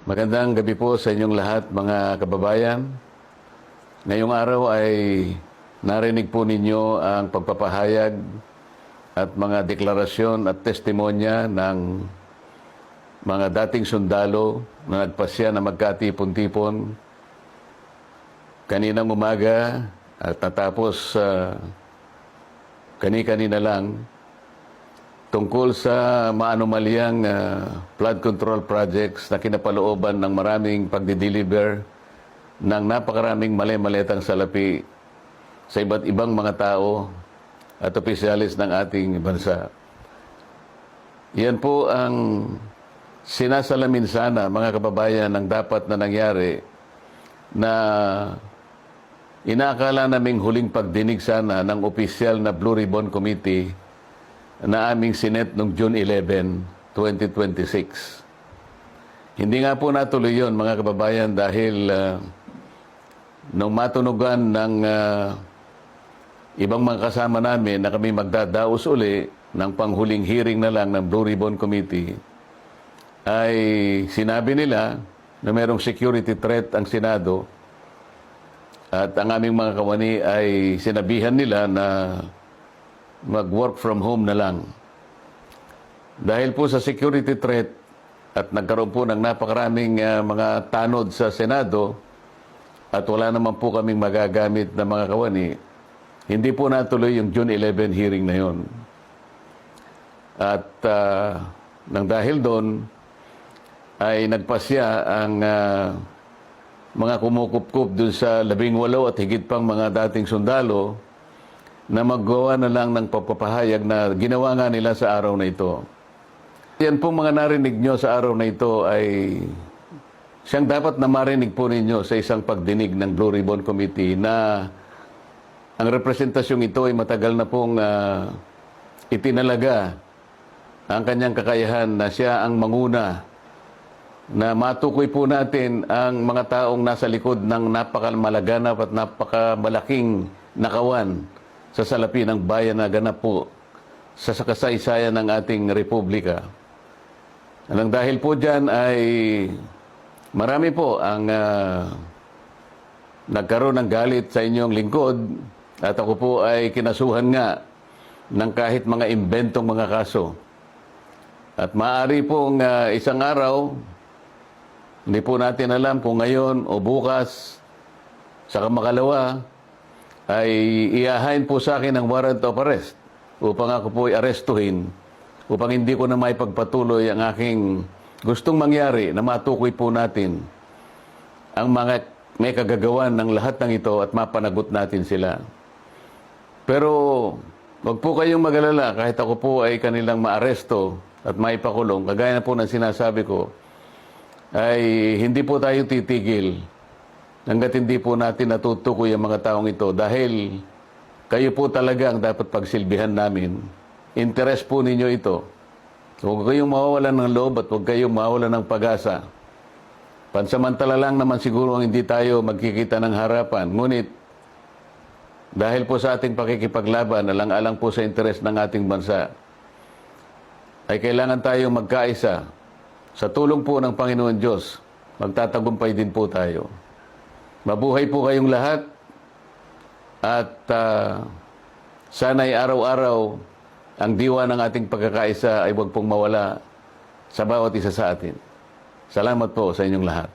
Magandang gabi po sa inyong lahat, mga kababayan. Ngayong araw ay narinig po ninyo ang pagpapahayag at mga deklarasyon at testimonya ng mga dating sundalo na nagpasya na magkatipon-tipon kaninang umaga at natapos kani-kanina lang tungkol sa maanumalyang flood control projects na kinapalooban ng maraming pagdideliver ng napakaraming mali-maletang salapi sa iba't ibang mga tao at opisyalis ng ating bansa. Yan po ang sinasalamin sana, mga kababayan, ng dapat na nangyari na inaakala naming huling pagdinig sana ng opisyal na Blue Ribbon Committee na aming sinet noong June 11, 2026. Hindi nga po natuloy yun, mga kababayan, dahil nung matunugan ng ibang mga kasama namin na kami magdadaos uli ng panghuling hearing na lang ng Blue Ribbon Committee, ay sinabi nila na mayroong security threat ang Senado at ang aming mga kawani ay sinabihan nila na mag-work from home na lang. Dahil po sa security threat at nagkaroon po ng napakaraming mga tanod sa Senado at wala naman po kaming magagamit na mga kawani, hindi po natuloy yung June 11 hearing na yon. At nang dahil doon ay nagpasya ang mga kumukupkup dun sa 18 at higit pang mga dating sundalo na maggawa na lang ng pagpapahayag na ginawa nga nila sa araw na ito. Yan po mga narinig nyo sa araw na ito ay siyang dapat na marinig po ninyo sa isang pagdinig ng Blue Ribbon Committee na ang representasyong ito ay matagal na pong itinalaga ang kanyang kakayahan na siya ang manguna na matukoy po natin ang mga taong nasa likod ng napakamalaganap at napakamalaking nakawan sa salapi ng bayan na ganap po sa kasaysayan ng ating republika. Nang dahil po dyan ay marami po ang nagkaroon ng galit sa inyong lingkod at ako po ay kinasuhan nga ng kahit mga imbentong mga kaso. At maaari pong isang araw, hindi po natin alam kung ngayon o bukas, sa makalawa, ay iahain po sa akin ang warrant of arrest upang ako po ay arestuhin upang hindi ko na may pagpatuloy ang aking gustong mangyari na matukoy po natin ang mga may kagagawan ng lahat ng ito at mapanagot natin sila. Pero wag po kayong mag-alala kahit ako po ay kanilang maaresto at maipakulong, kagaya na po ng sinasabi ko, ay hindi po tayo titigil hanggat hindi po natin natutukoy ang mga taong ito dahil kayo po talaga ang dapat pagsilbihan namin. Interes po ninyo ito. Huwag kayong mawawalan ng loob at huwag kayong mawawalan ng pag-asa. Pansamantala lang naman siguro ang hindi tayo magkikita ng harapan. Ngunit dahil po sa ating pakikipaglaban, alang-alang po sa interes ng ating bansa, ay kailangan tayong magkaisa. Sa tulong po ng Panginoon Diyos, magtatagumpay din po tayo. Mabuhay po kayong lahat at sana'y araw-araw ang diwa ng ating pagkakaisa ay huwag pong mawala sa bawat isa sa atin. Salamat po sa inyong lahat.